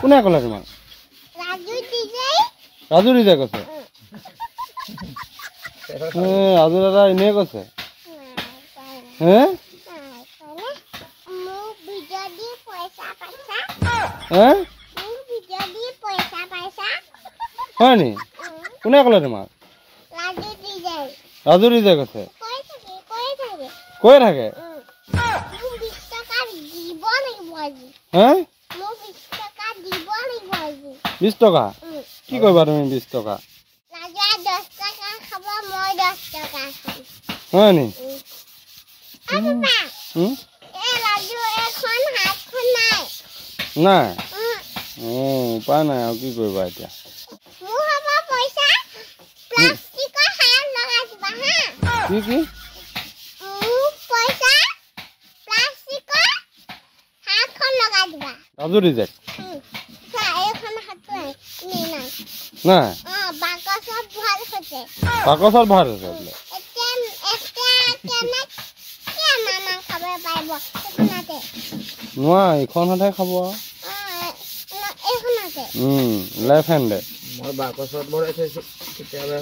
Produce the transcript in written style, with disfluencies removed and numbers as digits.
কোনে ক'লে তোমাক ৰাজু দিছে কৈছে ৰাজু দাদা এনেই কৈছে হে হয় নি কোনে ক'লে তোমাক ৰাজু দিছে কৈছে কৈ থাকে হে 20 টকা কি কৰিবা তুমি 20 টকা হয় নি নাই উপায় নাই আৰু কি কৰিবা এতিয়া কি কি ৰাজু দিছে নাই বাকচত ভাল হৈছে বোলে নোৱা এইখন হাতে খাব লেফ্ট হেণ্ডে মই বাকচত ভৰাই থৈছো কেতিয়াবা